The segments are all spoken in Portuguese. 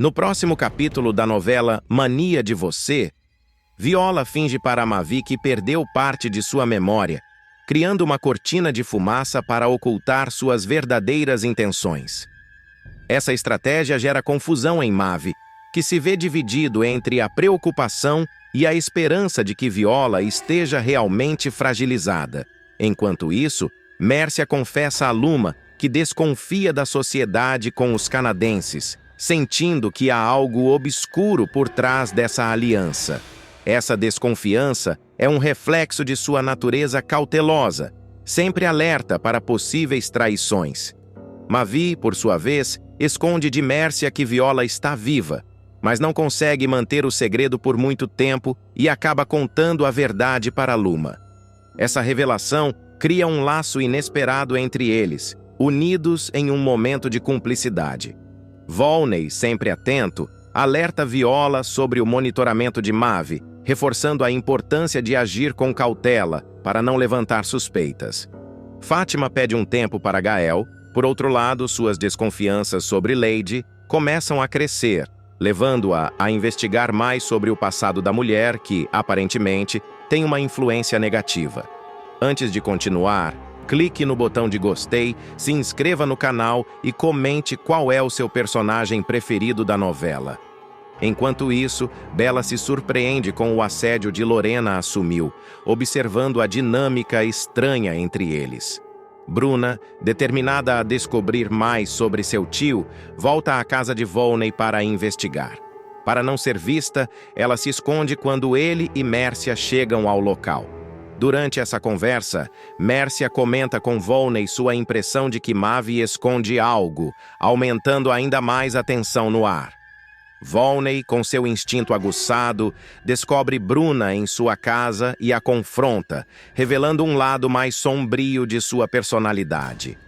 No próximo capítulo da novela Mania de Você, Viola finge para Mavi que perdeu parte de sua memória, criando uma cortina de fumaça para ocultar suas verdadeiras intenções. Essa estratégia gera confusão em Mavi, que se vê dividido entre a preocupação e a esperança de que Viola esteja realmente fragilizada. Enquanto isso, Mércia confessa a Luma que desconfia da sociedade com os canadenses, sentindo que há algo obscuro por trás dessa aliança. Essa desconfiança é um reflexo de sua natureza cautelosa, sempre alerta para possíveis traições. Mavi, por sua vez, esconde de Mércia que Viola está viva, mas não consegue manter o segredo por muito tempo e acaba contando a verdade para Luma. Essa revelação cria um laço inesperado entre eles, unidos em um momento de cumplicidade. Volney, sempre atento, alerta Viola sobre o monitoramento de Mavi, reforçando a importância de agir com cautela para não levantar suspeitas. Fátima pede um tempo para Gael. Por outro lado, suas desconfianças sobre Lady começam a crescer, levando-a a investigar mais sobre o passado da mulher que, aparentemente, tem uma influência negativa. Antes de continuar, clique no botão de gostei, se inscreva no canal e comente qual é o seu personagem preferido da novela. Enquanto isso, Bela se surpreende com o assédio de Lorena assumiu, observando a dinâmica estranha entre eles. Bruna, determinada a descobrir mais sobre seu tio, volta à casa de Volney para investigar. Para não ser vista, ela se esconde quando ele e Mércia chegam ao local. Durante essa conversa, Mércia comenta com Volney sua impressão de que Mavi esconde algo, aumentando ainda mais a tensão no ar. Volney, com seu instinto aguçado, descobre Bruna em sua casa e a confronta, revelando um lado mais sombrio de sua personalidade.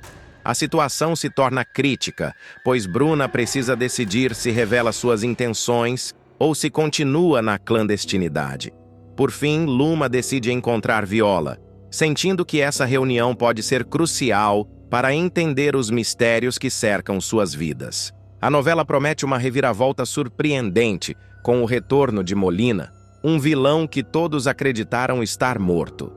A situação se torna crítica, pois Bruna precisa decidir se revela suas intenções ou se continua na clandestinidade. Por fim, Luma decide encontrar Viola, sentindo que essa reunião pode ser crucial para entender os mistérios que cercam suas vidas. A novela promete uma reviravolta surpreendente, com o retorno de Molina, um vilão que todos acreditaram estar morto.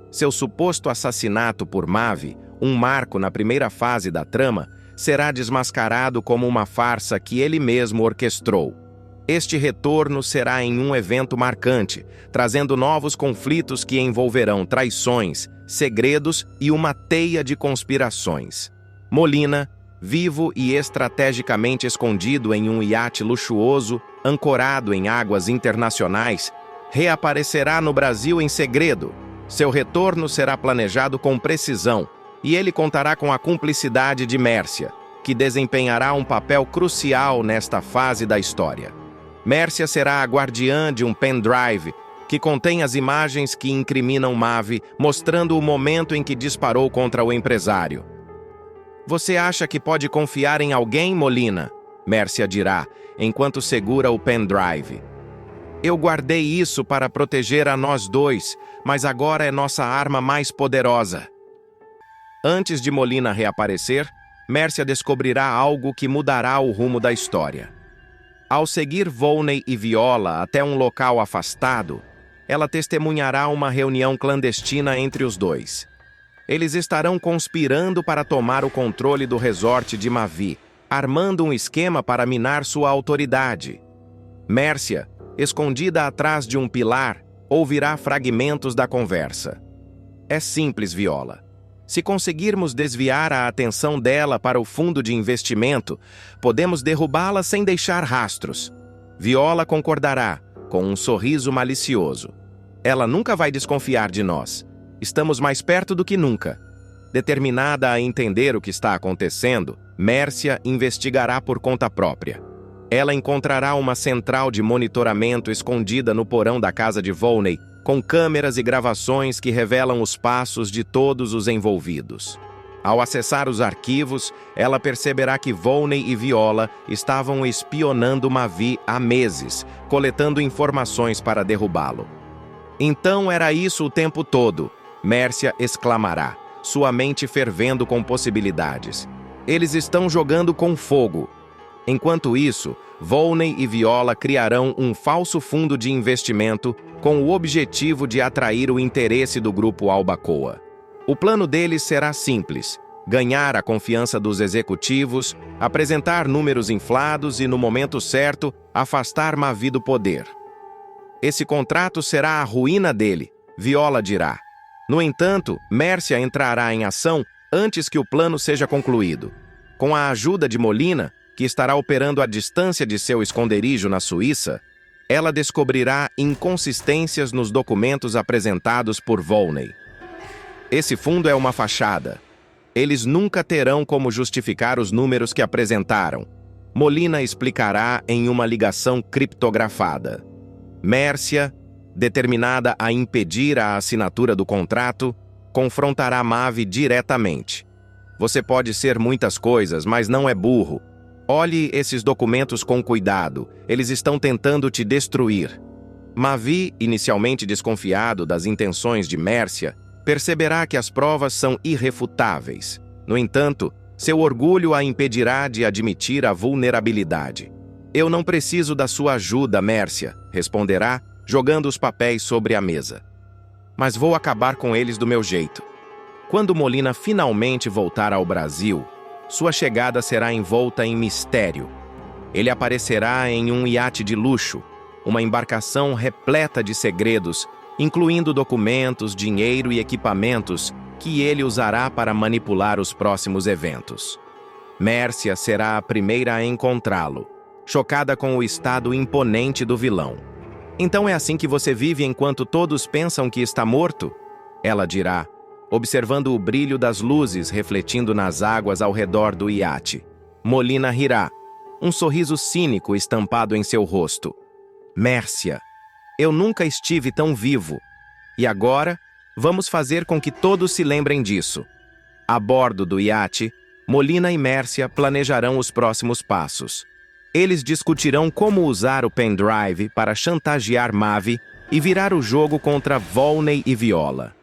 Seu suposto assassinato por Mavi, um marco na primeira fase da trama, será desmascarado como uma farsa que ele mesmo orquestrou. Este retorno será em um evento marcante, trazendo novos conflitos que envolverão traições, segredos e uma teia de conspirações. Molina, vivo e estrategicamente escondido em um iate luxuoso, ancorado em águas internacionais, reaparecerá no Brasil em segredo. Seu retorno será planejado com precisão, e ele contará com a cumplicidade de Mércia, que desempenhará um papel crucial nesta fase da história. Mércia será a guardiã de um pendrive que contém as imagens que incriminam Mavi, mostrando o momento em que disparou contra o empresário. Você acha que pode confiar em alguém, Molina? Mércia dirá, enquanto segura o pendrive. Eu guardei isso para proteger a nós dois, mas agora é nossa arma mais poderosa. Antes de Molina reaparecer, Mércia descobrirá algo que mudará o rumo da história. Ao seguir Volney e Viola até um local afastado, ela testemunhará uma reunião clandestina entre os dois. Eles estarão conspirando para tomar o controle do resort de Mavi, armando um esquema para minar sua autoridade. Mércia, escondida atrás de um pilar, ouvirá fragmentos da conversa. É simples, Viola. Se conseguirmos desviar a atenção dela para o fundo de investimento, podemos derrubá-la sem deixar rastros. Viola concordará, com um sorriso malicioso. Ela nunca vai desconfiar de nós. Estamos mais perto do que nunca. Determinada a entender o que está acontecendo, Mércia investigará por conta própria. Ela encontrará uma central de monitoramento escondida no porão da casa de Volney, com câmeras e gravações que revelam os passos de todos os envolvidos. Ao acessar os arquivos, ela perceberá que Volney e Viola estavam espionando Mavi há meses, coletando informações para derrubá-lo. Então era isso o tempo todo, Mércia exclamará, sua mente fervendo com possibilidades. Eles estão jogando com fogo. Enquanto isso, Volney e Viola criarão um falso fundo de investimento com o objetivo de atrair o interesse do grupo Albacoa. O plano deles será simples: ganhar a confiança dos executivos, apresentar números inflados e, no momento certo, afastar Mavi do poder. Esse contrato será a ruína dele, Viola dirá. No entanto, Mércia entrará em ação antes que o plano seja concluído. Com a ajuda de Molina, que estará operando à distância de seu esconderijo na Suíça, ela descobrirá inconsistências nos documentos apresentados por Volney. Esse fundo é uma fachada. Eles nunca terão como justificar os números que apresentaram. Molina explicará em uma ligação criptografada. Mércia, determinada a impedir a assinatura do contrato, confrontará Mavi diretamente. Você pode ser muitas coisas, mas não é burro. Olhe esses documentos com cuidado. Eles estão tentando te destruir. Mavi, inicialmente desconfiado das intenções de Mércia, perceberá que as provas são irrefutáveis. No entanto, seu orgulho a impedirá de admitir a vulnerabilidade. Eu não preciso da sua ajuda, Mércia, responderá, jogando os papéis sobre a mesa. Mas vou acabar com eles do meu jeito. Quando Molina finalmente voltar ao Brasil, sua chegada será envolta em mistério. Ele aparecerá em um iate de luxo, uma embarcação repleta de segredos, incluindo documentos, dinheiro e equipamentos que ele usará para manipular os próximos eventos. Mércia será a primeira a encontrá-lo, chocada com o estado imponente do vilão. Então é assim que você vive enquanto todos pensam que está morto? Ela dirá, observando o brilho das luzes refletindo nas águas ao redor do iate. Molina rirá, um sorriso cínico estampado em seu rosto. Mércia, eu nunca estive tão vivo. E agora, vamos fazer com que todos se lembrem disso. A bordo do iate, Molina e Mércia planejarão os próximos passos. Eles discutirão como usar o pendrive para chantagear Mavi e virar o jogo contra Volney e Viola.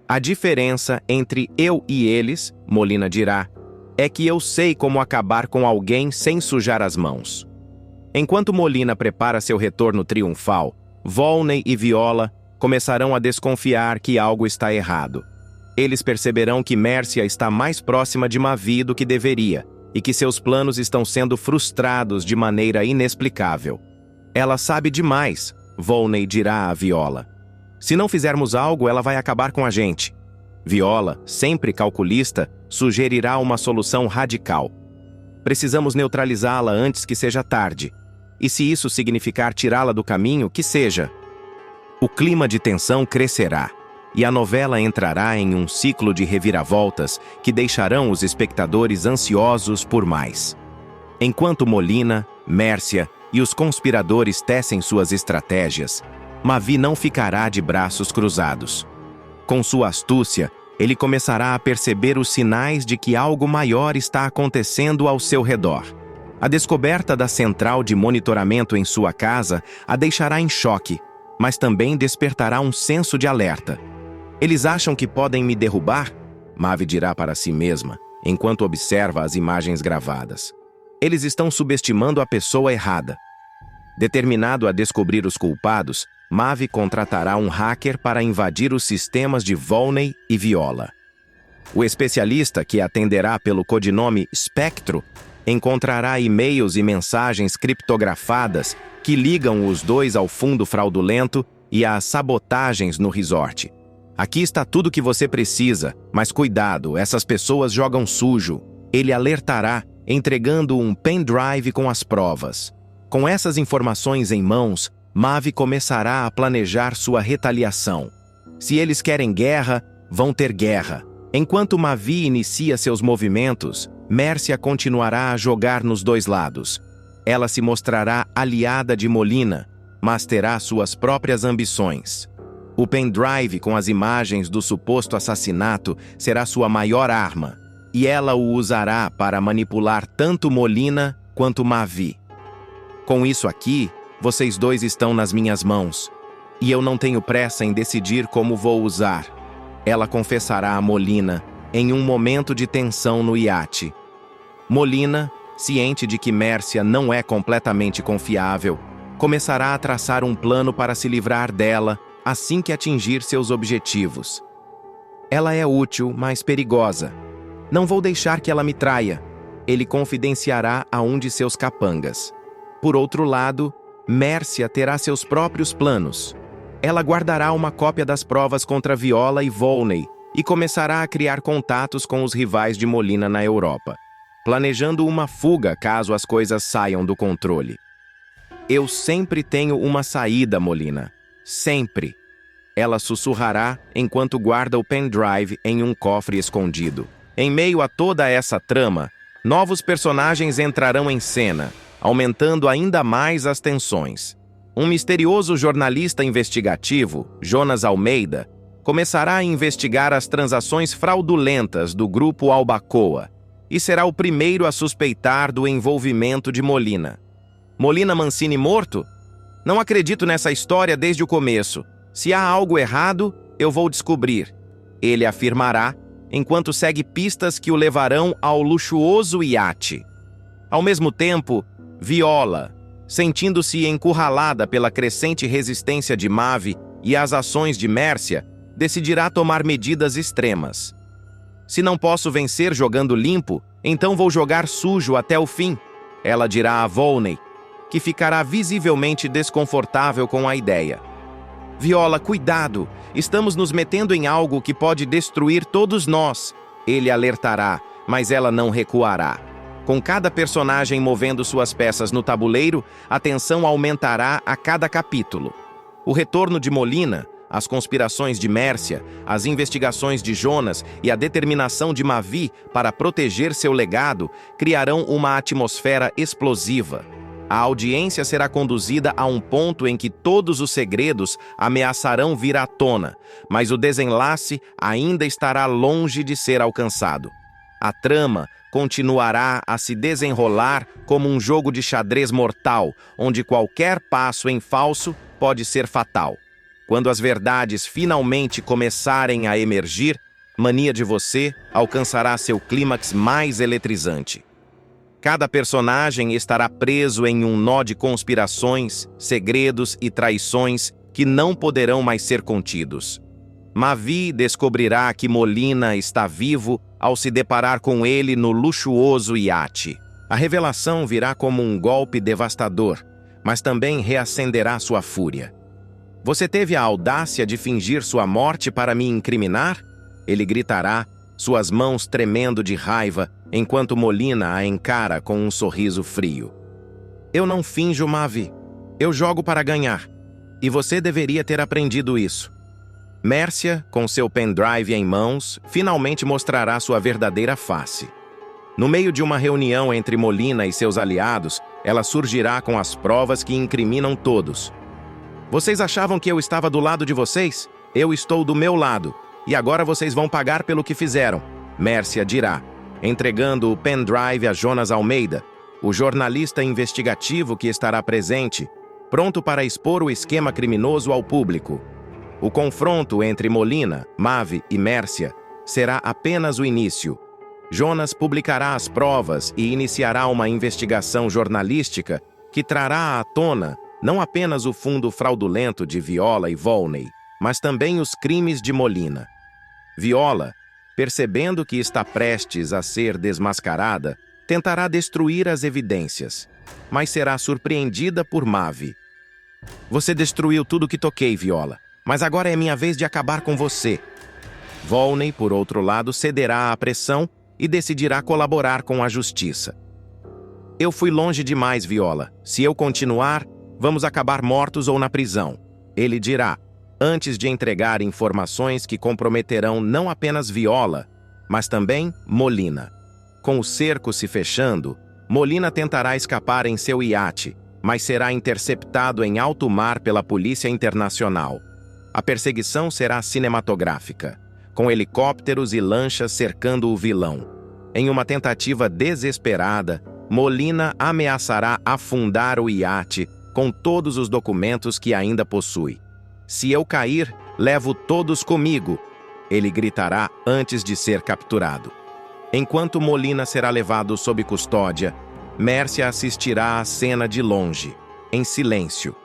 A diferença entre eu e eles, Molina dirá, é que eu sei como acabar com alguém sem sujar as mãos. Enquanto Molina prepara seu retorno triunfal, Volney e Viola começarão a desconfiar que algo está errado. Eles perceberão que Mércia está mais próxima de Mavi do que deveria e que seus planos estão sendo frustrados de maneira inexplicável. Ela sabe demais, Volney dirá a Viola. Se não fizermos algo, ela vai acabar com a gente. Viola, sempre calculista, sugerirá uma solução radical. Precisamos neutralizá-la antes que seja tarde. E se isso significar tirá-la do caminho, que seja. O clima de tensão crescerá, e a novela entrará em um ciclo de reviravoltas que deixarão os espectadores ansiosos por mais. Enquanto Molina, Mércia e os conspiradores tecem suas estratégias, Mavi não ficará de braços cruzados. Com sua astúcia, ele começará a perceber os sinais de que algo maior está acontecendo ao seu redor. A descoberta da central de monitoramento em sua casa a deixará em choque, mas também despertará um senso de alerta. Eles acham que podem me derrubar? Mavi dirá para si mesma, enquanto observa as imagens gravadas. Eles estão subestimando a pessoa errada. Determinado a descobrir os culpados, Mavi contratará um hacker para invadir os sistemas de Volney e Viola. O especialista, que atenderá pelo codinome Spectro, encontrará e-mails e mensagens criptografadas que ligam os dois ao fundo fraudulento e às sabotagens no resort. Aqui está tudo que você precisa, mas cuidado, essas pessoas jogam sujo. Ele alertará, entregando um pendrive com as provas. Com essas informações em mãos, Mavi começará a planejar sua retaliação. Se eles querem guerra, vão ter guerra. Enquanto Mavi inicia seus movimentos, Mércia continuará a jogar nos dois lados. Ela se mostrará aliada de Molina, mas terá suas próprias ambições. O pendrive com as imagens do suposto assassinato será sua maior arma, e ela o usará para manipular tanto Molina quanto Mavi. Com isso aqui, vocês dois estão nas minhas mãos, e eu não tenho pressa em decidir como vou usar. Ela confessará a Molina em um momento de tensão no iate. Molina, ciente de que Mércia não é completamente confiável, começará a traçar um plano para se livrar dela assim que atingir seus objetivos. Ela é útil, mas perigosa. Não vou deixar que ela me traia. Ele confidenciará a um de seus capangas. Por outro lado, Mércia terá seus próprios planos. Ela guardará uma cópia das provas contra Viola e Volney e começará a criar contatos com os rivais de Molina na Europa, planejando uma fuga caso as coisas saiam do controle. Eu sempre tenho uma saída, Molina. Sempre. Ela sussurrará enquanto guarda o pendrive em um cofre escondido. Em meio a toda essa trama, novos personagens entrarão em cena, aumentando ainda mais as tensões. Um misterioso jornalista investigativo, Jonas Almeida, começará a investigar as transações fraudulentas do grupo Albacoa e será o primeiro a suspeitar do envolvimento de Molina. Molina Mancini morto? Não acredito nessa história desde o começo. Se há algo errado, eu vou descobrir. Ele afirmará, enquanto segue pistas que o levarão ao luxuoso iate. Ao mesmo tempo, Viola, sentindo-se encurralada pela crescente resistência de Mavi e as ações de Mércia, decidirá tomar medidas extremas. Se não posso vencer jogando limpo, então vou jogar sujo até o fim, ela dirá a Volney, que ficará visivelmente desconfortável com a ideia. Viola, cuidado! Estamos nos metendo em algo que pode destruir todos nós. Ele alertará, mas ela não recuará. Com cada personagem movendo suas peças no tabuleiro, a tensão aumentará a cada capítulo. O retorno de Molina, as conspirações de Mércia, as investigações de Jonas e a determinação de Mavi para proteger seu legado criarão uma atmosfera explosiva. A audiência será conduzida a um ponto em que todos os segredos ameaçarão vir à tona, mas o desenlace ainda estará longe de ser alcançado. A trama continuará a se desenrolar como um jogo de xadrez mortal, onde qualquer passo em falso pode ser fatal. Quando as verdades finalmente começarem a emergir, Mania de Você alcançará seu clímax mais eletrizante. Cada personagem estará preso em um nó de conspirações, segredos e traições que não poderão mais ser contidos. Mavi descobrirá que Molina está vivo ao se deparar com ele no luxuoso iate. A revelação virá como um golpe devastador, mas também reacenderá sua fúria. Você teve a audácia de fingir sua morte para me incriminar? Ele gritará, suas mãos tremendo de raiva, enquanto Molina a encara com um sorriso frio. Eu não finjo, Mavi. Eu jogo para ganhar. E você deveria ter aprendido isso. Mércia, com seu pendrive em mãos, finalmente mostrará sua verdadeira face. No meio de uma reunião entre Molina e seus aliados, ela surgirá com as provas que incriminam todos. Vocês achavam que eu estava do lado de vocês? Eu estou do meu lado. E agora vocês vão pagar pelo que fizeram, Mércia dirá, entregando o pendrive a Jonas Almeida, o jornalista investigativo que estará presente, pronto para expor o esquema criminoso ao público. O confronto entre Molina, Mavi e Mércia será apenas o início. Jonas publicará as provas e iniciará uma investigação jornalística que trará à tona não apenas o fundo fraudulento de Viola e Volney, mas também os crimes de Molina. Viola, percebendo que está prestes a ser desmascarada, tentará destruir as evidências, mas será surpreendida por Mavi. Você destruiu tudo que toquei, Viola, mas agora é minha vez de acabar com você. Volney, por outro lado, cederá à pressão e decidirá colaborar com a justiça. Eu fui longe demais, Viola. Se eu continuar, vamos acabar mortos ou na prisão. Ele dirá, antes de entregar informações que comprometerão não apenas Viola, mas também Molina. Com o cerco se fechando, Molina tentará escapar em seu iate, mas será interceptado em alto mar pela Polícia Internacional. A perseguição será cinematográfica, com helicópteros e lanchas cercando o vilão. Em uma tentativa desesperada, Molina ameaçará afundar o iate com todos os documentos que ainda possui. Se eu cair, levo todos comigo, ele gritará antes de ser capturado. Enquanto Molina será levado sob custódia, Mércia assistirá à cena de longe, em silêncio.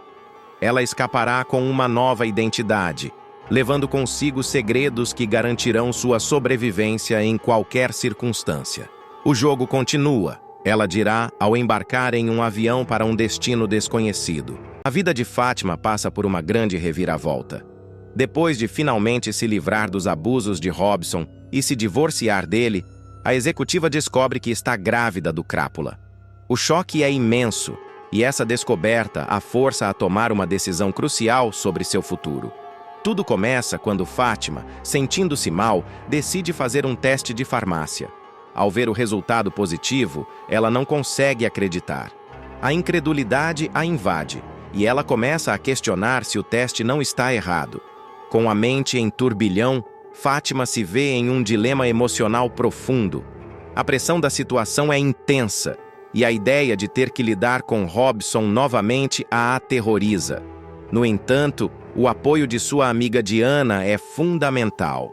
Ela escapará com uma nova identidade, levando consigo segredos que garantirão sua sobrevivência em qualquer circunstância. O jogo continua, ela dirá ao embarcar em um avião para um destino desconhecido. A vida de Fátima passa por uma grande reviravolta. Depois de finalmente se livrar dos abusos de Robson e se divorciar dele, a executiva descobre que está grávida do crápula. O choque é imenso, e essa descoberta a força a tomar uma decisão crucial sobre seu futuro. Tudo começa quando Fátima, sentindo-se mal, decide fazer um teste de farmácia. Ao ver o resultado positivo, ela não consegue acreditar. A incredulidade a invade, e ela começa a questionar se o teste não está errado. Com a mente em turbilhão, Fátima se vê em um dilema emocional profundo. A pressão da situação é intensa, e a ideia de ter que lidar com Robson novamente a aterroriza. No entanto, o apoio de sua amiga Diana é fundamental.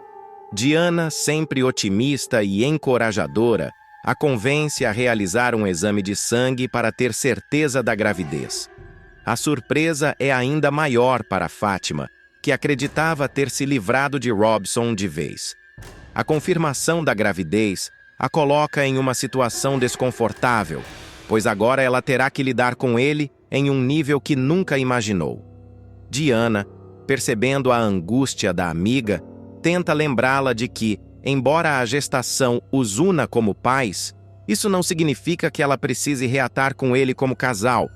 Diana, sempre otimista e encorajadora, a convence a realizar um exame de sangue para ter certeza da gravidez. A surpresa é ainda maior para Fátima, que acreditava ter se livrado de Robson de vez. A confirmação da gravidez a coloca em uma situação desconfortável, pois agora ela terá que lidar com ele em um nível que nunca imaginou. Diana, percebendo a angústia da amiga, tenta lembrá-la de que, embora a gestação os una como pais, isso não significa que ela precise reatar com ele como casal.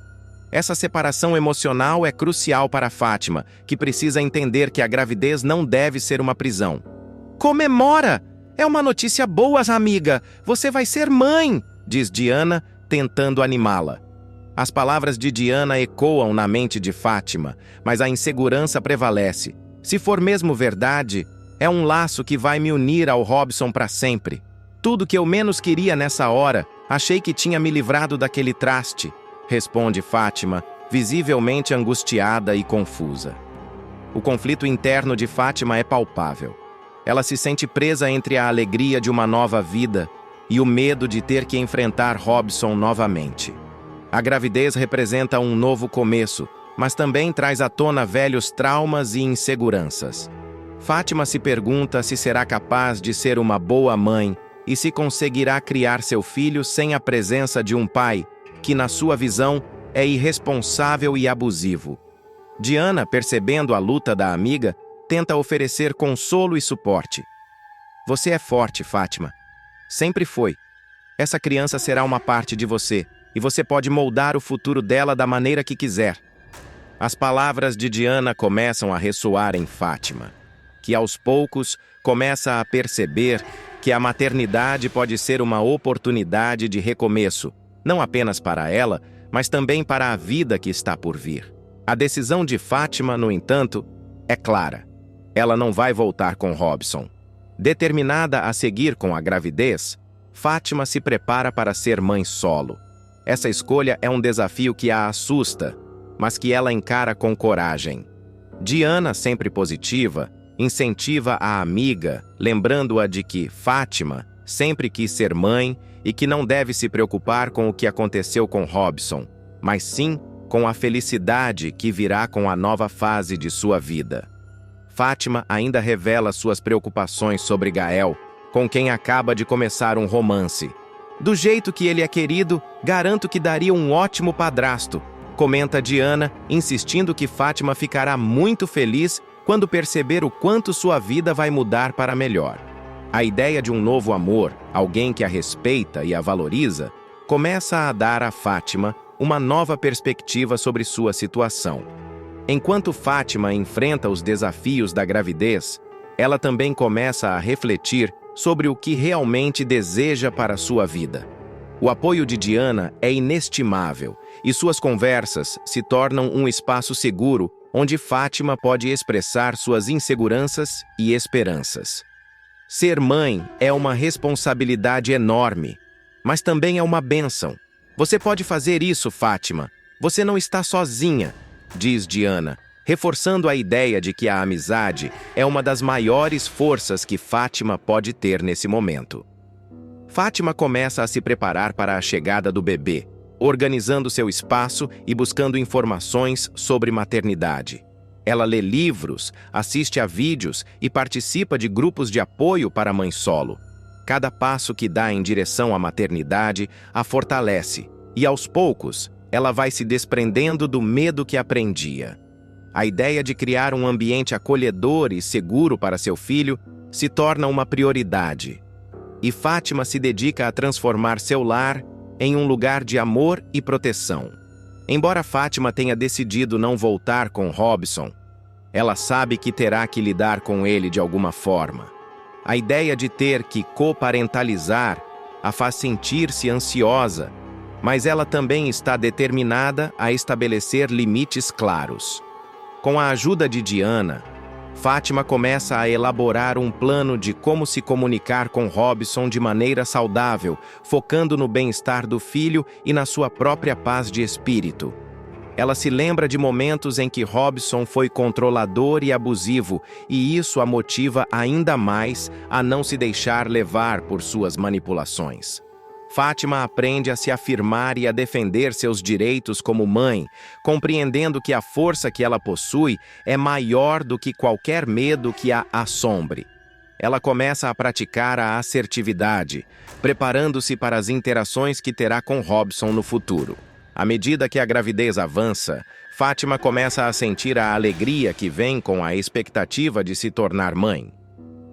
Essa separação emocional é crucial para Fátima, que precisa entender que a gravidez não deve ser uma prisão. Comemora! É uma notícia boa, amiga! Você vai ser mãe! Diz Diana, tentando animá-la. As palavras de Diana ecoam na mente de Fátima, mas a insegurança prevalece. Se for mesmo verdade, é um laço que vai me unir ao Robson para sempre. Tudo que eu menos queria nessa hora, achei que tinha me livrado daquele traste, responde Fátima, visivelmente angustiada e confusa. O conflito interno de Fátima é palpável. Ela se sente presa entre a alegria de uma nova vida e o medo de ter que enfrentar Robson novamente. A gravidez representa um novo começo, mas também traz à tona velhos traumas e inseguranças. Fátima se pergunta se será capaz de ser uma boa mãe e se conseguirá criar seu filho sem a presença de um pai que, na sua visão, é irresponsável e abusivo. Diana, percebendo a luta da amiga, tenta oferecer consolo e suporte. Você é forte, Fátima. Sempre foi. Essa criança será uma parte de você, e você pode moldar o futuro dela da maneira que quiser. As palavras de Diana começam a ressoar em Fátima, que aos poucos começa a perceber que a maternidade pode ser uma oportunidade de recomeço, não apenas para ela, mas também para a vida que está por vir. A decisão de Fátima, no entanto, é clara. Ela não vai voltar com Robson. Determinada a seguir com a gravidez, Fátima se prepara para ser mãe solo. Essa escolha é um desafio que a assusta, mas que ela encara com coragem. Diana, sempre positiva, incentiva a amiga, lembrando-a de que Fátima sempre quis ser mãe e que não deve se preocupar com o que aconteceu com Robson, mas sim com a felicidade que virá com a nova fase de sua vida. Fátima ainda revela suas preocupações sobre Gael, com quem acaba de começar um romance. Do jeito que ele é querido, garanto que daria um ótimo padrasto, comenta Diana, insistindo que Fátima ficará muito feliz quando perceber o quanto sua vida vai mudar para melhor. A ideia de um novo amor, alguém que a respeita e a valoriza, começa a dar a Fátima uma nova perspectiva sobre sua situação. Enquanto Fátima enfrenta os desafios da gravidez, ela também começa a refletir sobre o que realmente deseja para sua vida. O apoio de Diana é inestimável e suas conversas se tornam um espaço seguro onde Fátima pode expressar suas inseguranças e esperanças. Ser mãe é uma responsabilidade enorme, mas também é uma bênção. Você pode fazer isso, Fátima. Você não está sozinha, diz Diana, reforçando a ideia de que a amizade é uma das maiores forças que Fátima pode ter nesse momento. Fátima começa a se preparar para a chegada do bebê, organizando seu espaço e buscando informações sobre maternidade. Ela lê livros, assiste a vídeos e participa de grupos de apoio para a mãe solo. Cada passo que dá em direção à maternidade a fortalece, e aos poucos, ela vai se desprendendo do medo que aprendia. A ideia de criar um ambiente acolhedor e seguro para seu filho se torna uma prioridade. E Fátima se dedica a transformar seu lar em um lugar de amor e proteção. Embora Fátima tenha decidido não voltar com Robson, ela sabe que terá que lidar com ele de alguma forma. A ideia de ter que coparentalizar a faz sentir-se ansiosa, mas ela também está determinada a estabelecer limites claros. Com a ajuda de Diana, Fátima começa a elaborar um plano de como se comunicar com Robson de maneira saudável, focando no bem-estar do filho e na sua própria paz de espírito. Ela se lembra de momentos em que Robson foi controlador e abusivo, e isso a motiva ainda mais a não se deixar levar por suas manipulações. Fátima aprende a se afirmar e a defender seus direitos como mãe, compreendendo que a força que ela possui é maior do que qualquer medo que a assombre. Ela começa a praticar a assertividade, preparando-se para as interações que terá com Robson no futuro. À medida que a gravidez avança, Fátima começa a sentir a alegria que vem com a expectativa de se tornar mãe.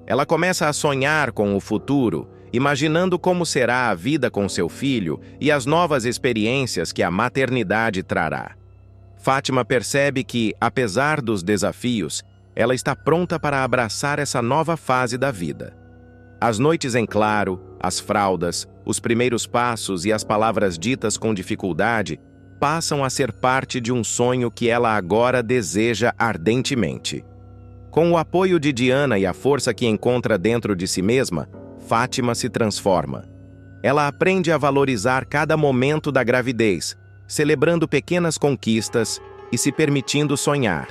Ela começa a sonhar com o futuro, imaginando como será a vida com seu filho e as novas experiências que a maternidade trará. Fátima percebe que, apesar dos desafios, ela está pronta para abraçar essa nova fase da vida. As noites em claro, as fraldas, os primeiros passos e as palavras ditas com dificuldade passam a ser parte de um sonho que ela agora deseja ardentemente. Com o apoio de Diana e a força que encontra dentro de si mesma, Fátima se transforma. Ela aprende a valorizar cada momento da gravidez, celebrando pequenas conquistas e se permitindo sonhar.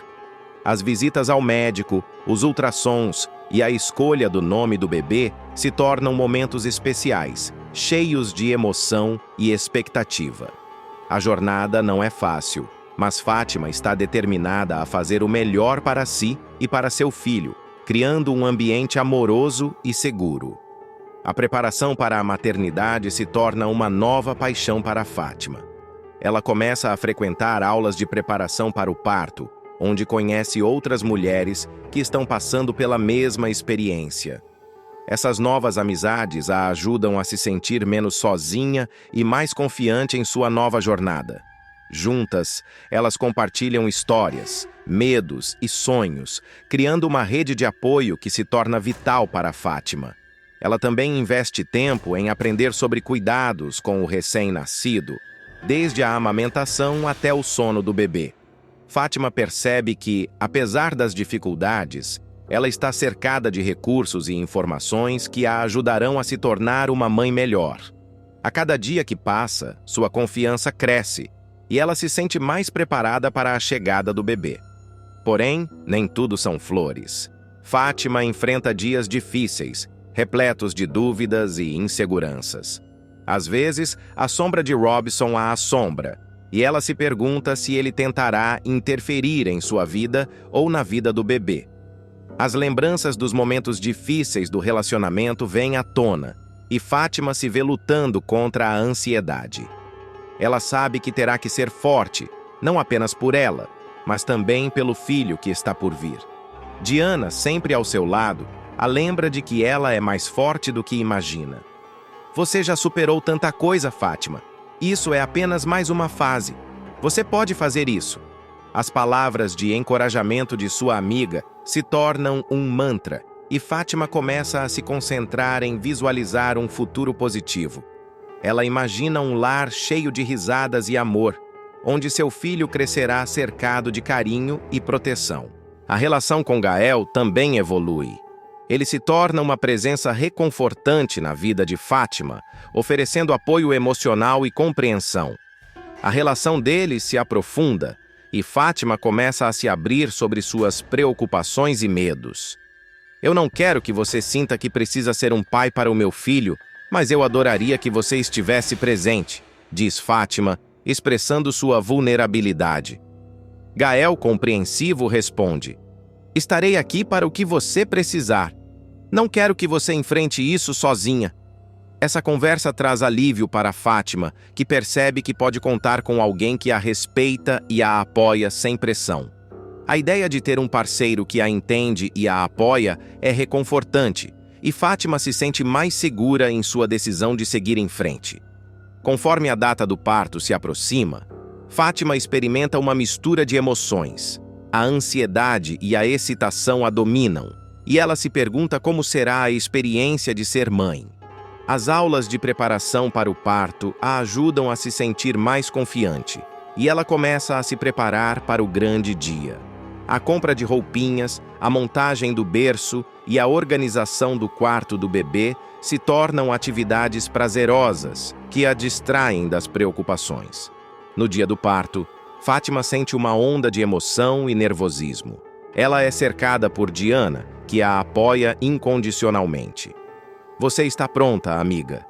As visitas ao médico, os ultrassons e a escolha do nome do bebê se tornam momentos especiais, cheios de emoção e expectativa. A jornada não é fácil, mas Fátima está determinada a fazer o melhor para si e para seu filho, criando um ambiente amoroso e seguro. A preparação para a maternidade se torna uma nova paixão para Fátima. Ela começa a frequentar aulas de preparação para o parto, onde conhece outras mulheres que estão passando pela mesma experiência. Essas novas amizades a ajudam a se sentir menos sozinha e mais confiante em sua nova jornada. Juntas, elas compartilham histórias, medos e sonhos, criando uma rede de apoio que se torna vital para Fátima. Ela também investe tempo em aprender sobre cuidados com o recém-nascido, desde a amamentação até o sono do bebê. Fátima percebe que, apesar das dificuldades, ela está cercada de recursos e informações que a ajudarão a se tornar uma mãe melhor. A cada dia que passa, sua confiança cresce e ela se sente mais preparada para a chegada do bebê. Porém, nem tudo são flores. Fátima enfrenta dias difíceis, repletos de dúvidas e inseguranças. Às vezes, a sombra de Robson a assombra, e ela se pergunta se ele tentará interferir em sua vida ou na vida do bebê. As lembranças dos momentos difíceis do relacionamento vêm à tona, e Fátima se vê lutando contra a ansiedade. Ela sabe que terá que ser forte, não apenas por ela, mas também pelo filho que está por vir. Diana, sempre ao seu lado, a lembra de que ela é mais forte do que imagina. Você já superou tanta coisa, Fátima. Isso é apenas mais uma fase. Você pode fazer isso. As palavras de encorajamento de sua amiga se tornam um mantra, e Fátima começa a se concentrar em visualizar um futuro positivo. Ela imagina um lar cheio de risadas e amor, onde seu filho crescerá cercado de carinho e proteção. A relação com Gael também evolui. Ele se torna uma presença reconfortante na vida de Fátima, oferecendo apoio emocional e compreensão. A relação deles se aprofunda e Fátima começa a se abrir sobre suas preocupações e medos. Eu não quero que você sinta que precisa ser um pai para o meu filho, mas eu adoraria que você estivesse presente, diz Fátima, expressando sua vulnerabilidade. Gael, compreensivo, responde: "Estarei aqui para o que você precisar. Não quero que você enfrente isso sozinha." Essa conversa traz alívio para Fátima, que percebe que pode contar com alguém que a respeita e a apoia sem pressão. A ideia de ter um parceiro que a entende e a apoia é reconfortante, e Fátima se sente mais segura em sua decisão de seguir em frente. Conforme a data do parto se aproxima, Fátima experimenta uma mistura de emoções. A ansiedade e a excitação a dominam, e ela se pergunta como será a experiência de ser mãe. As aulas de preparação para o parto a ajudam a se sentir mais confiante, e ela começa a se preparar para o grande dia. A compra de roupinhas, a montagem do berço e a organização do quarto do bebê se tornam atividades prazerosas que a distraem das preocupações. No dia do parto, Fátima sente uma onda de emoção e nervosismo. Ela é cercada por Diana, que a apoia incondicionalmente. "Você está pronta, amiga.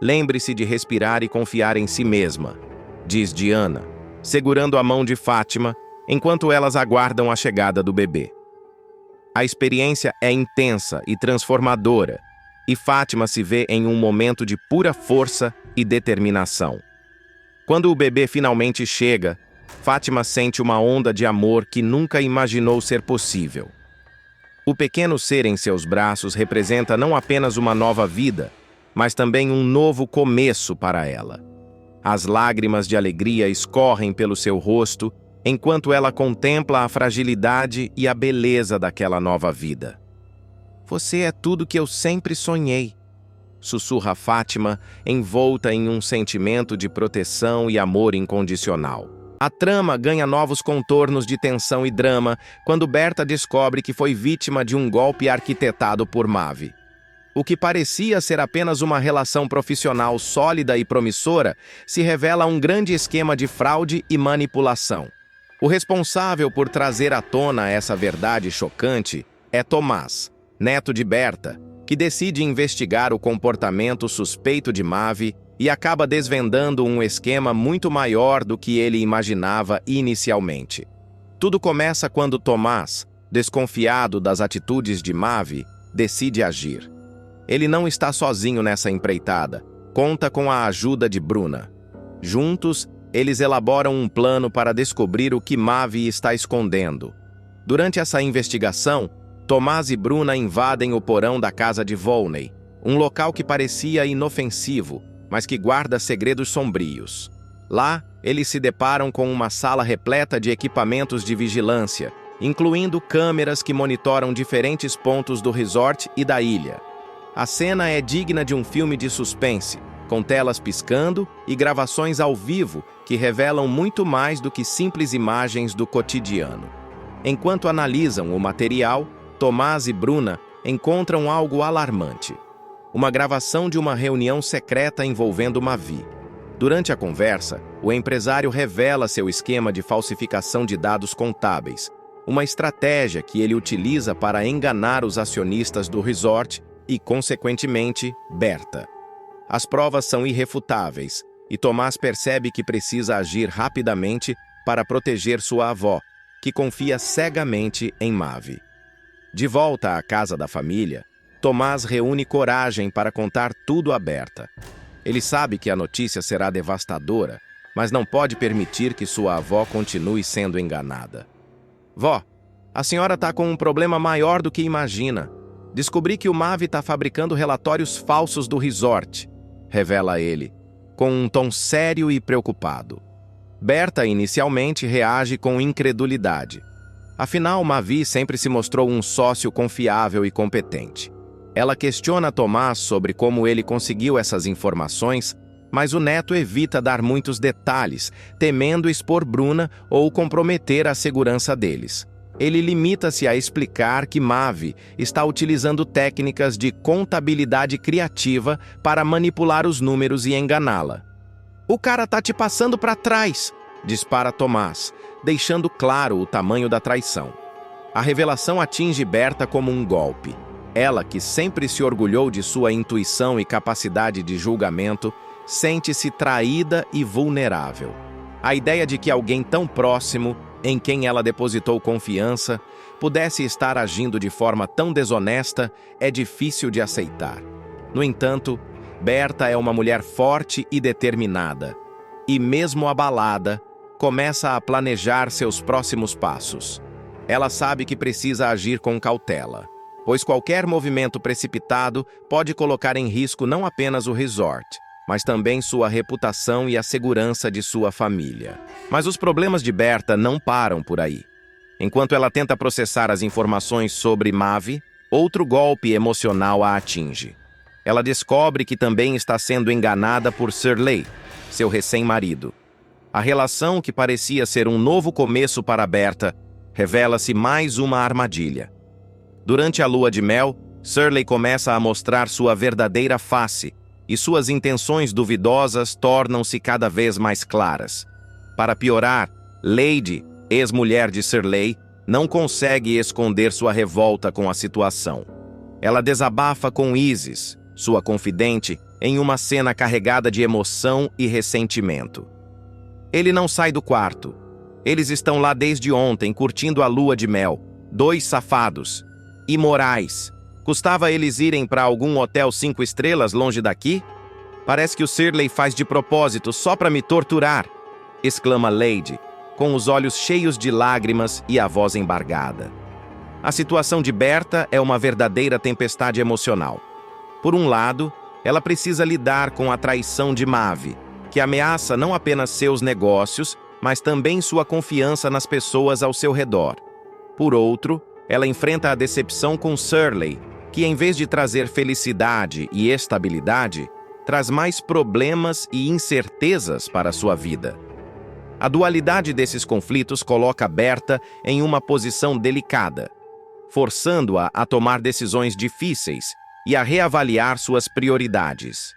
Lembre-se de respirar e confiar em si mesma", diz Diana, segurando a mão de Fátima enquanto elas aguardam a chegada do bebê. A experiência é intensa e transformadora, e Fátima se vê em um momento de pura força e determinação. Quando o bebê finalmente chega, Fátima sente uma onda de amor que nunca imaginou ser possível. O pequeno ser em seus braços representa não apenas uma nova vida, mas também um novo começo para ela. As lágrimas de alegria escorrem pelo seu rosto enquanto ela contempla a fragilidade e a beleza daquela nova vida. "Você é tudo que eu sempre sonhei", sussurra Fátima, envolta em um sentimento de proteção e amor incondicional. A trama ganha novos contornos de tensão e drama quando Berta descobre que foi vítima de um golpe arquitetado por Mavi. O que parecia ser apenas uma relação profissional sólida e promissora se revela um grande esquema de fraude e manipulação. O responsável por trazer à tona essa verdade chocante é Tomás, neto de Berta, que decide investigar o comportamento suspeito de Mavi e acaba desvendando um esquema muito maior do que ele imaginava inicialmente. Tudo começa quando Tomás, desconfiado das atitudes de Mavi, decide agir. Ele não está sozinho nessa empreitada, conta com a ajuda de Bruna. Juntos, eles elaboram um plano para descobrir o que Mavi está escondendo. Durante essa investigação, Tomás e Bruna invadem o porão da casa de Volney, um local que parecia inofensivo, mas que guarda segredos sombrios. Lá, eles se deparam com uma sala repleta de equipamentos de vigilância, incluindo câmeras que monitoram diferentes pontos do resort e da ilha. A cena é digna de um filme de suspense, com telas piscando e gravações ao vivo que revelam muito mais do que simples imagens do cotidiano. Enquanto analisam o material, Tomás e Bruna encontram algo alarmante. Uma gravação de uma reunião secreta envolvendo Mavi. Durante a conversa, o empresário revela seu esquema de falsificação de dados contábeis, uma estratégia que ele utiliza para enganar os acionistas do resort e, consequentemente, Berta. As provas são irrefutáveis, e Tomás percebe que precisa agir rapidamente para proteger sua avó, que confia cegamente em Mavi. De volta à casa da família, Tomás reúne coragem para contar tudo a Berta. Ele sabe que a notícia será devastadora, mas não pode permitir que sua avó continue sendo enganada. "Vó, a senhora está com um problema maior do que imagina. Descobri que o Mavi está fabricando relatórios falsos do resort", revela ele, com um tom sério e preocupado. Berta inicialmente reage com incredulidade. Afinal, Mavi sempre se mostrou um sócio confiável e competente. Ela questiona Tomás sobre como ele conseguiu essas informações, mas o neto evita dar muitos detalhes, temendo expor Bruna ou comprometer a segurança deles. Ele limita-se a explicar que Mavi está utilizando técnicas de contabilidade criativa para manipular os números e enganá-la. "O cara tá te passando para trás", dispara Tomás, deixando claro o tamanho da traição. A revelação atinge Berta como um golpe. Ela, que sempre se orgulhou de sua intuição e capacidade de julgamento, sente-se traída e vulnerável. A ideia de que alguém tão próximo, em quem ela depositou confiança, pudesse estar agindo de forma tão desonesta é difícil de aceitar. No entanto, Berta é uma mulher forte e determinada, e mesmo abalada, começa a planejar seus próximos passos. Ela sabe que precisa agir com cautela, pois qualquer movimento precipitado pode colocar em risco não apenas o resort, mas também sua reputação e a segurança de sua família. Mas os problemas de Berta não param por aí. Enquanto ela tenta processar as informações sobre Mavi, outro golpe emocional a atinge. Ela descobre que também está sendo enganada por Shirley, seu recém-marido. A relação que parecia ser um novo começo para Berta revela-se mais uma armadilha. Durante a lua de mel, Shirley começa a mostrar sua verdadeira face, e suas intenções duvidosas tornam-se cada vez mais claras. Para piorar, Lady, ex-mulher de Shirley, não consegue esconder sua revolta com a situação. Ela desabafa com Isis, sua confidente, em uma cena carregada de emoção e ressentimento. Ele não sai do quarto. Eles estão lá desde ontem, curtindo a lua de mel. 2 safados. Imorais. Custava eles irem para algum hotel 5 estrelas longe daqui? Parece que o Shirley faz de propósito só para me torturar, exclama Lady, com os olhos cheios de lágrimas e a voz embargada. A situação de Berta é uma verdadeira tempestade emocional. Por um lado, ela precisa lidar com a traição de Mavi, que ameaça não apenas seus negócios, mas também sua confiança nas pessoas ao seu redor. Por outro, ela enfrenta a decepção com Shirley, que em vez de trazer felicidade e estabilidade, traz mais problemas e incertezas para sua vida. A dualidade desses conflitos coloca Berta em uma posição delicada, forçando-a a tomar decisões difíceis e a reavaliar suas prioridades.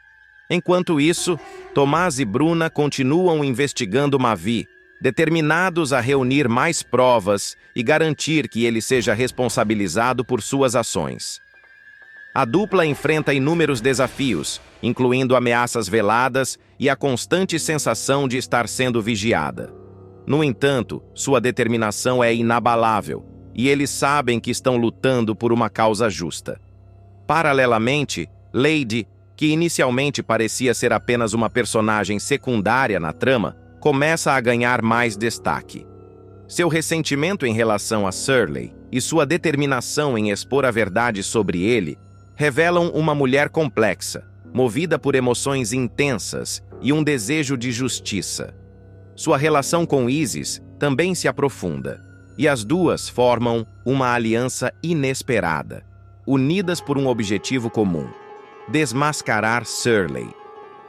Enquanto isso, Tomás e Bruna continuam investigando Mavi, determinados a reunir mais provas e garantir que ele seja responsabilizado por suas ações. A dupla enfrenta inúmeros desafios, incluindo ameaças veladas e a constante sensação de estar sendo vigiada. No entanto, sua determinação é inabalável, e eles sabem que estão lutando por uma causa justa. Paralelamente, Lady, que inicialmente parecia ser apenas uma personagem secundária na trama, começa a ganhar mais destaque. Seu ressentimento em relação a Shirley e sua determinação em expor a verdade sobre ele revelam uma mulher complexa, movida por emoções intensas e um desejo de justiça. Sua relação com Isis também se aprofunda, e as duas formam uma aliança inesperada, unidas por um objetivo comum: desmascarar Shirley.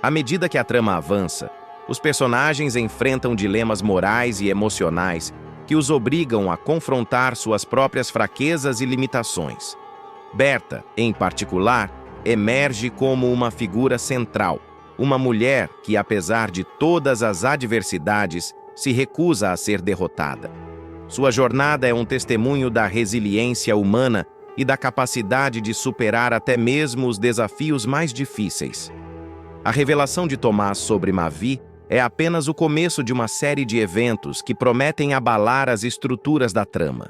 À medida que a trama avança, os personagens enfrentam dilemas morais e emocionais que os obrigam a confrontar suas próprias fraquezas e limitações. Berta, em particular, emerge como uma figura central, uma mulher que, apesar de todas as adversidades, se recusa a ser derrotada. Sua jornada é um testemunho da resiliência humana e da capacidade de superar até mesmo os desafios mais difíceis. A revelação de Tomás sobre Mavi é apenas o começo de uma série de eventos que prometem abalar as estruturas da trama.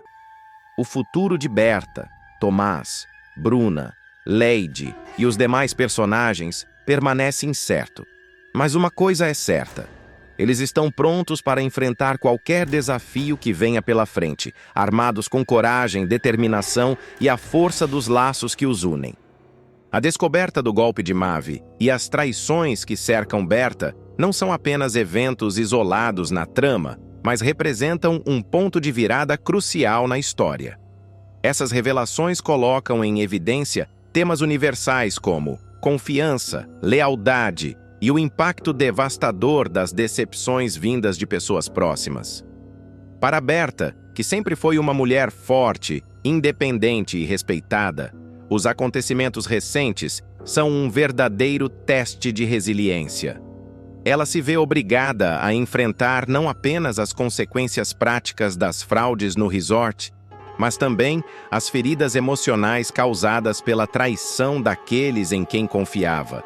O futuro de Berta, Tomás, Bruna, Lady e os demais personagens permanece incerto. Mas uma coisa é certa: eles estão prontos para enfrentar qualquer desafio que venha pela frente, armados com coragem, determinação e a força dos laços que os unem. A descoberta do golpe de Mavi e as traições que cercam Berta não são apenas eventos isolados na trama, mas representam um ponto de virada crucial na história. Essas revelações colocam em evidência temas universais como confiança, lealdade e o impacto devastador das decepções vindas de pessoas próximas. Para Berta, que sempre foi uma mulher forte, independente e respeitada, os acontecimentos recentes são um verdadeiro teste de resiliência. Ela se vê obrigada a enfrentar não apenas as consequências práticas das fraudes no resort, mas também as feridas emocionais causadas pela traição daqueles em quem confiava.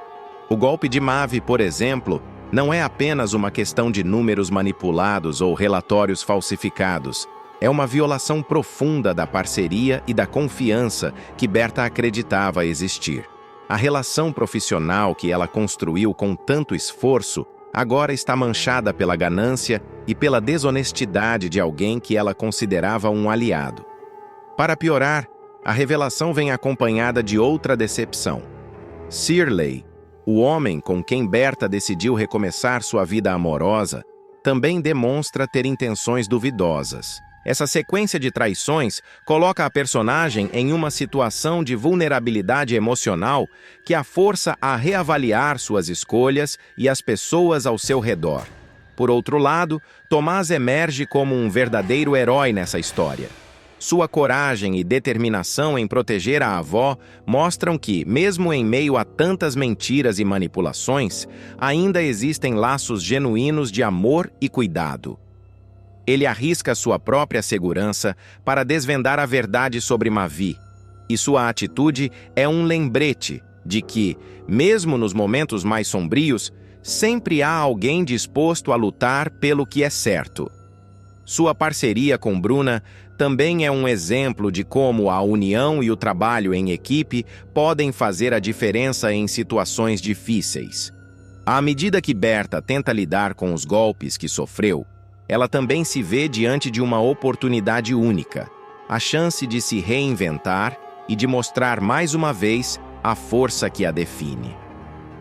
O golpe de Mavi, por exemplo, Não é apenas uma questão de números manipulados ou relatórios falsificados. É uma violação profunda da parceria e da confiança que Berta acreditava existir. A relação profissional que ela construiu com tanto esforço agora está manchada pela ganância e pela desonestidade de alguém que ela considerava um aliado. Para piorar, a revelação vem acompanhada de outra decepção. Shirley, o homem com quem Berta decidiu recomeçar sua vida amorosa, também demonstra ter intenções duvidosas. Essa sequência de traições coloca a personagem em uma situação de vulnerabilidade emocional que a força a reavaliar suas escolhas e as pessoas ao seu redor. Por outro lado, Tomás emerge como um verdadeiro herói nessa história. Sua coragem e determinação em proteger a avó mostram que, mesmo em meio a tantas mentiras e manipulações, ainda existem laços genuínos de amor e cuidado. Ele arrisca sua própria segurança para desvendar a verdade sobre Mavi, e sua atitude é um lembrete de que, mesmo nos momentos mais sombrios, sempre há alguém disposto a lutar pelo que é certo. Sua parceria com Bruna também é um exemplo de como a união e o trabalho em equipe podem fazer a diferença em situações difíceis. À medida que Berta tenta lidar com os golpes que sofreu, ela também se vê diante de uma oportunidade única, a chance de se reinventar e de mostrar mais uma vez a força que a define.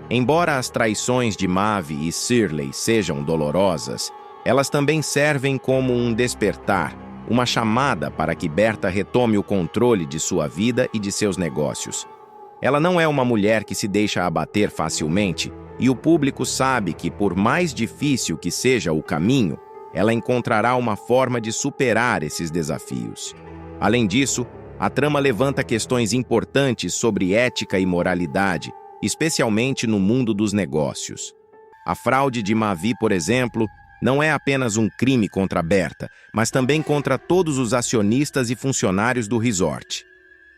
Embora as traições de Mavi e Shirley sejam dolorosas, elas também servem como um despertar, uma chamada para que Berta retome o controle de sua vida e de seus negócios. Ela não é uma mulher que se deixa abater facilmente, e o público sabe que, por mais difícil que seja o caminho, ela encontrará uma forma de superar esses desafios. Além disso, a trama levanta questões importantes sobre ética e moralidade, especialmente no mundo dos negócios. A fraude de Mavi, por exemplo, não é apenas um crime contra Berta, mas também contra todos os acionistas e funcionários do resort.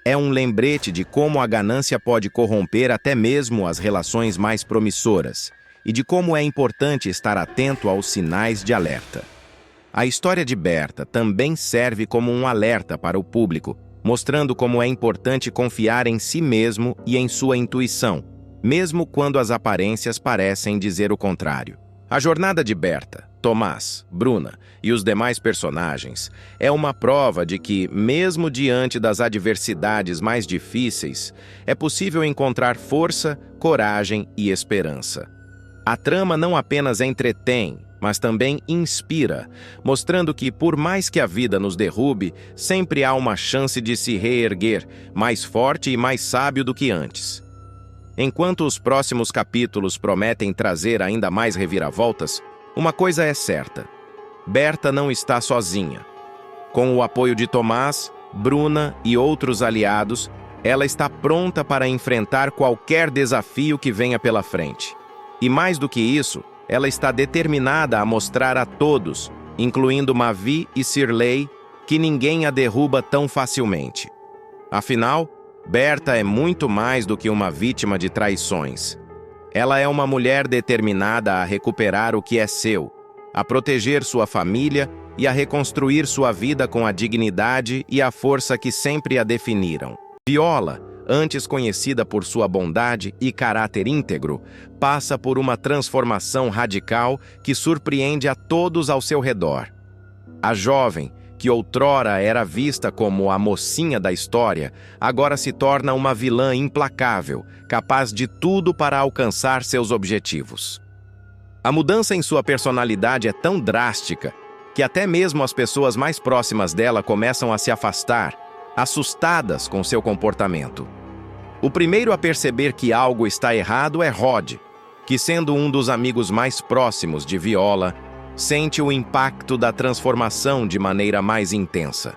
É um lembrete de como a ganância pode corromper até mesmo as relações mais promissoras, e de como é importante estar atento aos sinais de alerta. A história de Berta também serve como um alerta para o público, mostrando como é importante confiar em si mesmo e em sua intuição, mesmo quando as aparências parecem dizer o contrário. A jornada de Berta, Tomás, Bruna e os demais personagens é uma prova de que, mesmo diante das adversidades mais difíceis, é possível encontrar força, coragem e esperança. A trama não apenas entretém, mas também inspira, mostrando que, por mais que a vida nos derrube, sempre há uma chance de se reerguer, mais forte e mais sábio do que antes. Enquanto os próximos capítulos prometem trazer ainda mais reviravoltas, uma coisa é certa: Berta não está sozinha. Com o apoio de Tomás, Bruna e outros aliados, ela está pronta para enfrentar qualquer desafio que venha pela frente. E mais do que isso, ela está determinada a mostrar a todos, incluindo Mavi e Shirley, que ninguém a derruba tão facilmente. Afinal, Berta é muito mais do que uma vítima de traições. Ela é uma mulher determinada a recuperar o que é seu, a proteger sua família e a reconstruir sua vida com a dignidade e a força que sempre a definiram. Viola, antes conhecida por sua bondade e caráter íntegro, passa por uma transformação radical que surpreende a todos ao seu redor. A jovem, que outrora era vista como a mocinha da história, agora se torna uma vilã implacável, capaz de tudo para alcançar seus objetivos. A mudança em sua personalidade é tão drástica que até mesmo as pessoas mais próximas dela começam a se afastar, assustadas com seu comportamento. O primeiro a perceber que algo está errado é Rod, que, sendo um dos amigos mais próximos de Viola, sente o impacto da transformação de maneira mais intensa.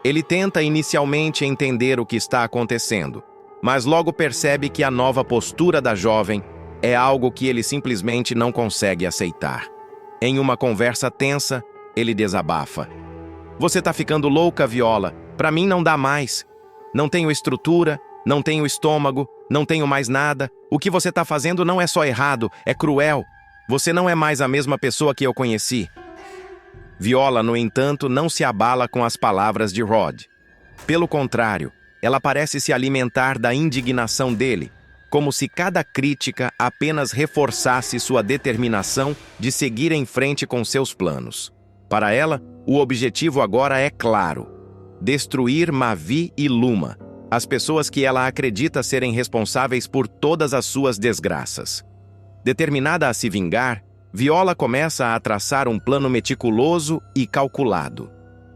Ele tenta inicialmente entender o que está acontecendo, mas logo percebe que a nova postura da jovem é algo que ele simplesmente não consegue aceitar. Em uma conversa tensa, ele desabafa: "Você tá ficando louca, Viola. Pra mim não dá mais. Não tenho estrutura, não tenho estômago, não tenho mais nada. O que você tá fazendo não é só errado, é cruel." Você não é mais a mesma pessoa que eu conheci. Viola, no entanto, não se abala com as palavras de Rod. Pelo contrário, ela parece se alimentar da indignação dele, como se cada crítica apenas reforçasse sua determinação de seguir em frente com seus planos. Para ela, o objetivo agora é claro: destruir Mavi e Luma, as pessoas que ela acredita serem responsáveis por todas as suas desgraças. Determinada a se vingar, Viola começa a traçar um plano meticuloso e calculado.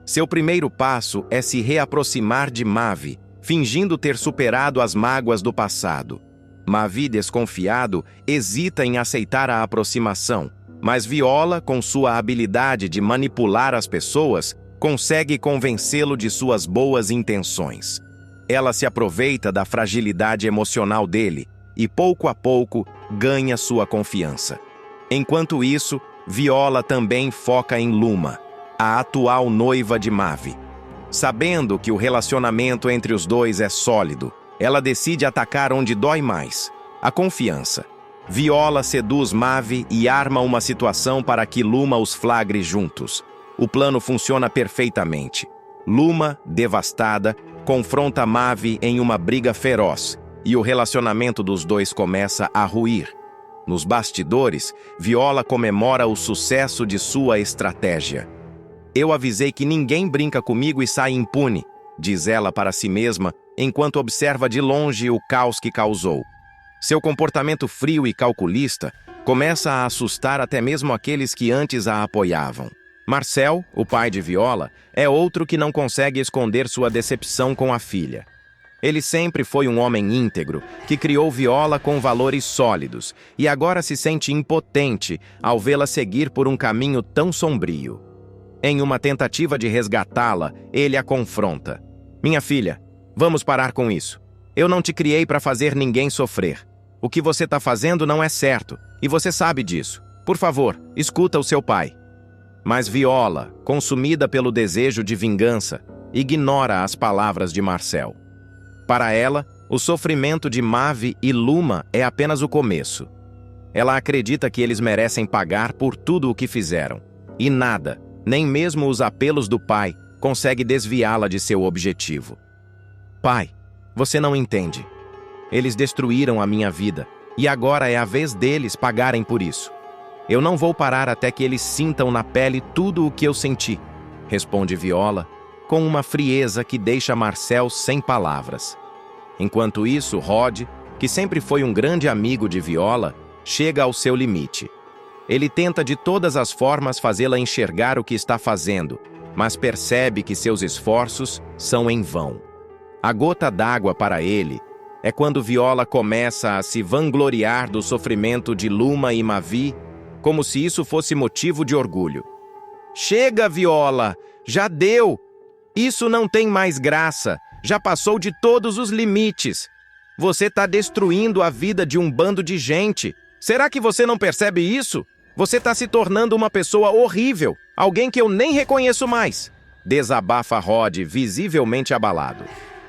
Seu primeiro passo é se reaproximar de Mavi, fingindo ter superado as mágoas do passado. Mavi, desconfiado, hesita em aceitar a aproximação, mas Viola, com sua habilidade de manipular as pessoas, consegue convencê-lo de suas boas intenções. Ela se aproveita da fragilidade emocional dele e, pouco a pouco, ganha sua confiança. Enquanto isso, Viola também foca em Luma, a atual noiva de Mavi. Sabendo que o relacionamento entre os dois é sólido, ela decide atacar onde dói mais: a confiança. Viola seduz Mavi e arma uma situação para que Luma os flagre juntos. O plano funciona perfeitamente. Luma, devastada, confronta Mavi em uma briga feroz, e o relacionamento dos dois começa a ruir. Nos bastidores, Viola comemora o sucesso de sua estratégia. Eu avisei que ninguém brinca comigo e sai impune, diz ela para si mesma, enquanto observa de longe o caos que causou. Seu comportamento frio e calculista começa a assustar até mesmo aqueles que antes a apoiavam. Marcel, o pai de Viola, é outro que não consegue esconder sua decepção com a filha. Ele sempre foi um homem íntegro, que criou Viola com valores sólidos, e agora se sente impotente ao vê-la seguir por um caminho tão sombrio. Em uma tentativa de resgatá-la, ele a confronta. Minha filha, vamos parar com isso. Eu não te criei para fazer ninguém sofrer. O que você está fazendo não é certo, e você sabe disso. Por favor, escuta o seu pai. Mas Viola, consumida pelo desejo de vingança, ignora as palavras de Marcel. Para ela, o sofrimento de Mavi e Luma é apenas o começo. Ela acredita que eles merecem pagar por tudo o que fizeram. E nada, nem mesmo os apelos do pai, consegue desviá-la de seu objetivo. Pai, você não entende. Eles destruíram a minha vida, e agora é a vez deles pagarem por isso. Eu não vou parar até que eles sintam na pele tudo o que eu senti, responde Viola, com uma frieza que deixa Marcel sem palavras. Enquanto isso, Rod, que sempre foi um grande amigo de Viola, chega ao seu limite. Ele tenta de todas as formas fazê-la enxergar o que está fazendo, mas percebe que seus esforços são em vão. A gota d'água para ele é quando Viola começa a se vangloriar do sofrimento de Luma e Mavi, como se isso fosse motivo de orgulho. Chega, Viola! Já deu! Isso não tem mais graça, já passou de todos os limites. Você está destruindo a vida de um bando de gente. Será que você não percebe isso? Você está se tornando uma pessoa horrível, alguém que eu nem reconheço mais. Desabafa Rod, visivelmente abalado.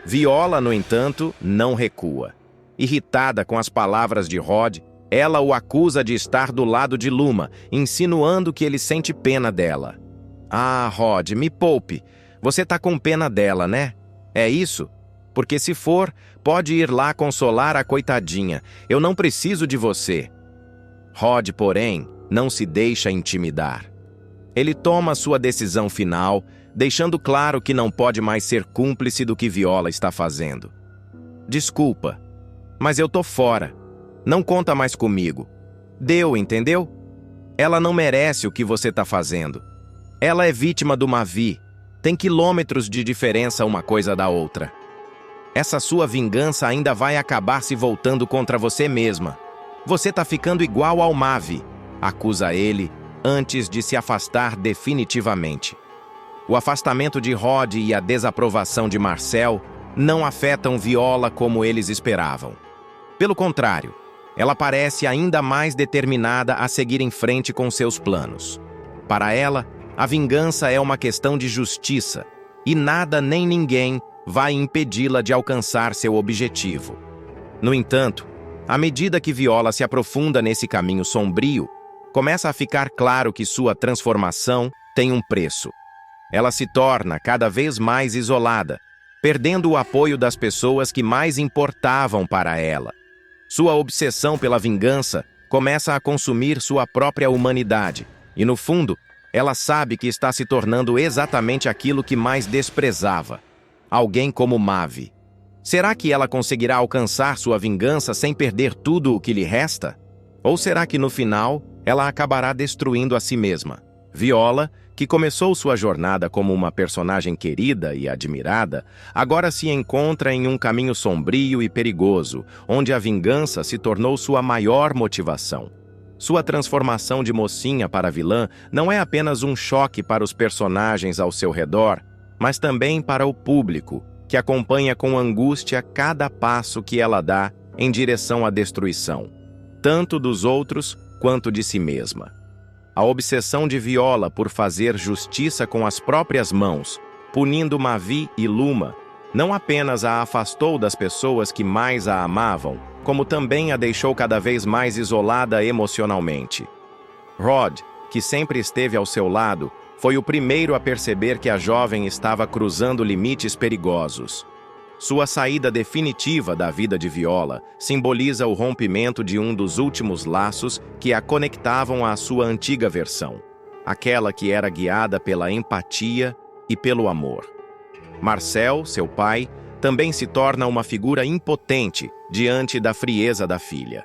Viola, no entanto, não recua. Irritada com as palavras de Rod, ela o acusa de estar do lado de Luma, insinuando que ele sente pena dela. Ah, Rod, me poupe. Você tá com pena dela, né? É isso? Porque se for, pode ir lá consolar a coitadinha. Eu não preciso de você. Rod, porém, não se deixa intimidar. Ele toma sua decisão final, deixando claro que não pode mais ser cúmplice do que Viola está fazendo. Desculpa, mas eu tô fora. Não conta mais comigo. Deu, entendeu? Ela não merece o que você tá fazendo. Ela é vítima do Mavi. Tem quilômetros de diferença uma coisa da outra. Essa sua vingança ainda vai acabar se voltando contra você mesma. Você tá ficando igual ao Mavi, acusa ele, antes de se afastar definitivamente. O afastamento de Rod e a desaprovação de Marcel não afetam Viola como eles esperavam. Pelo contrário, ela parece ainda mais determinada a seguir em frente com seus planos. Para ela, a vingança é uma questão de justiça, e nada nem ninguém vai impedi-la de alcançar seu objetivo. No entanto, à medida que Viola se aprofunda nesse caminho sombrio, começa a ficar claro que sua transformação tem um preço. Ela se torna cada vez mais isolada, perdendo o apoio das pessoas que mais importavam para ela. Sua obsessão pela vingança começa a consumir sua própria humanidade, e no fundo, ela sabe que está se tornando exatamente aquilo que mais desprezava: alguém como Mavi. Será que ela conseguirá alcançar sua vingança sem perder tudo o que lhe resta? Ou será que no final, ela acabará destruindo a si mesma? Viola, que começou sua jornada como uma personagem querida e admirada, agora se encontra em um caminho sombrio e perigoso, onde a vingança se tornou sua maior motivação. Sua transformação de mocinha para vilã não é apenas um choque para os personagens ao seu redor, mas também para o público, que acompanha com angústia cada passo que ela dá em direção à destruição, tanto dos outros quanto de si mesma. A obsessão de Viola por fazer justiça com as próprias mãos, punindo Mavi e Luma, não apenas a afastou das pessoas que mais a amavam, como também a deixou cada vez mais isolada emocionalmente. Rod, que sempre esteve ao seu lado, foi o primeiro a perceber que a jovem estava cruzando limites perigosos. Sua saída definitiva da vida de Viola simboliza o rompimento de um dos últimos laços que a conectavam à sua antiga versão, aquela que era guiada pela empatia e pelo amor. Marcel, seu pai, também se torna uma figura impotente diante da frieza da filha.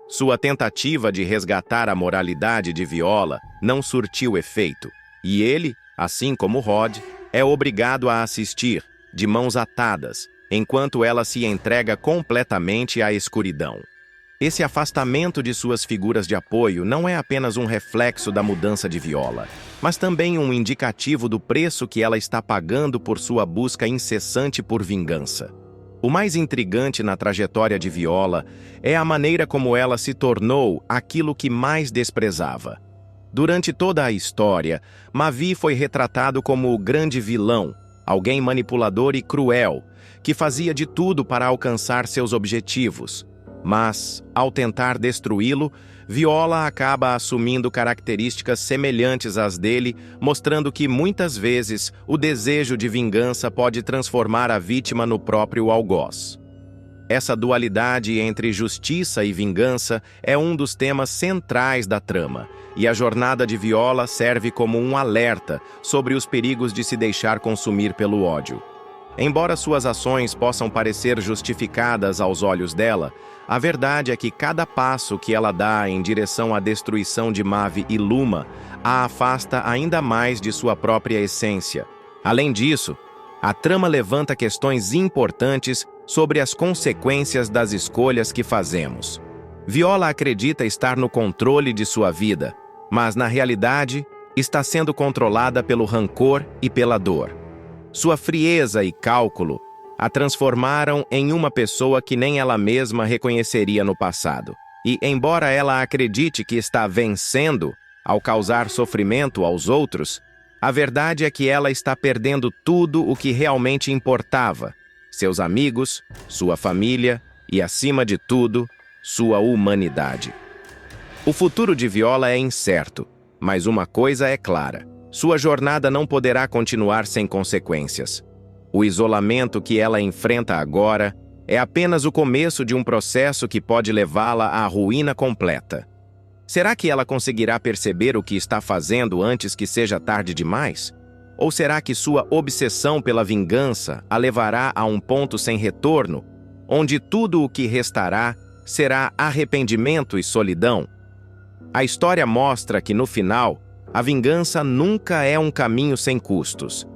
Sua tentativa de resgatar a moralidade de Viola não surtiu efeito, e ele, assim como Rod, é obrigado a assistir, de mãos atadas, enquanto ela se entrega completamente à escuridão. Esse afastamento de suas figuras de apoio não é apenas um reflexo da mudança de Viola, mas também um indicativo do preço que ela está pagando por sua busca incessante por vingança. O mais intrigante na trajetória de Viola é a maneira como ela se tornou aquilo que mais desprezava. Durante toda a história, Mavi foi retratado como o grande vilão, alguém manipulador e cruel, que fazia de tudo para alcançar seus objetivos. Mas, ao tentar destruí-lo, Viola acaba assumindo características semelhantes às dele, mostrando que, muitas vezes, o desejo de vingança pode transformar a vítima no próprio algoz. Essa dualidade entre justiça e vingança é um dos temas centrais da trama, e a jornada de Viola serve como um alerta sobre os perigos de se deixar consumir pelo ódio. Embora suas ações possam parecer justificadas aos olhos dela, a verdade é que cada passo que ela dá em direção à destruição de Mavi e Luma a afasta ainda mais de sua própria essência. Além disso, a trama levanta questões importantes sobre as consequências das escolhas que fazemos. Viola acredita estar no controle de sua vida, mas na realidade está sendo controlada pelo rancor e pela dor. Sua frieza e cálculo a transformaram em uma pessoa que nem ela mesma reconheceria no passado. E, embora ela acredite que está vencendo ao causar sofrimento aos outros, a verdade é que ela está perdendo tudo o que realmente importava: seus amigos, sua família e, acima de tudo, sua humanidade. O futuro de Viola é incerto, mas uma coisa é clara: sua jornada não poderá continuar sem consequências. O isolamento que ela enfrenta agora é apenas o começo de um processo que pode levá-la à ruína completa. Será que ela conseguirá perceber o que está fazendo antes que seja tarde demais? Ou será que sua obsessão pela vingança a levará a um ponto sem retorno, onde tudo o que restará será arrependimento e solidão? A história mostra que, no final, a vingança nunca é um caminho sem custos.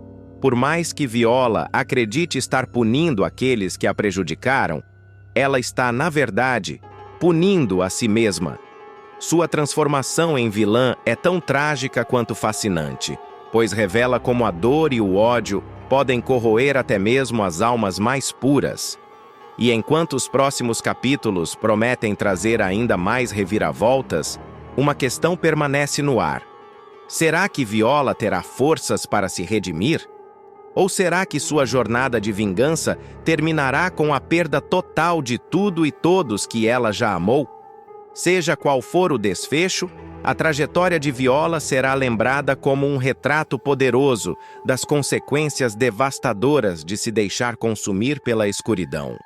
Por mais que Viola acredite estar punindo aqueles que a prejudicaram, ela está, na verdade, punindo a si mesma. Sua transformação em vilã é tão trágica quanto fascinante, pois revela como a dor e o ódio podem corroer até mesmo as almas mais puras. E enquanto os próximos capítulos prometem trazer ainda mais reviravoltas, uma questão permanece no ar. Será que Viola terá forças para se redimir? Ou será que sua jornada de vingança terminará com a perda total de tudo e todos que ela já amou? Seja qual for o desfecho, A trajetória de Viola será lembrada como um retrato poderoso das consequências devastadoras de se deixar consumir pela escuridão.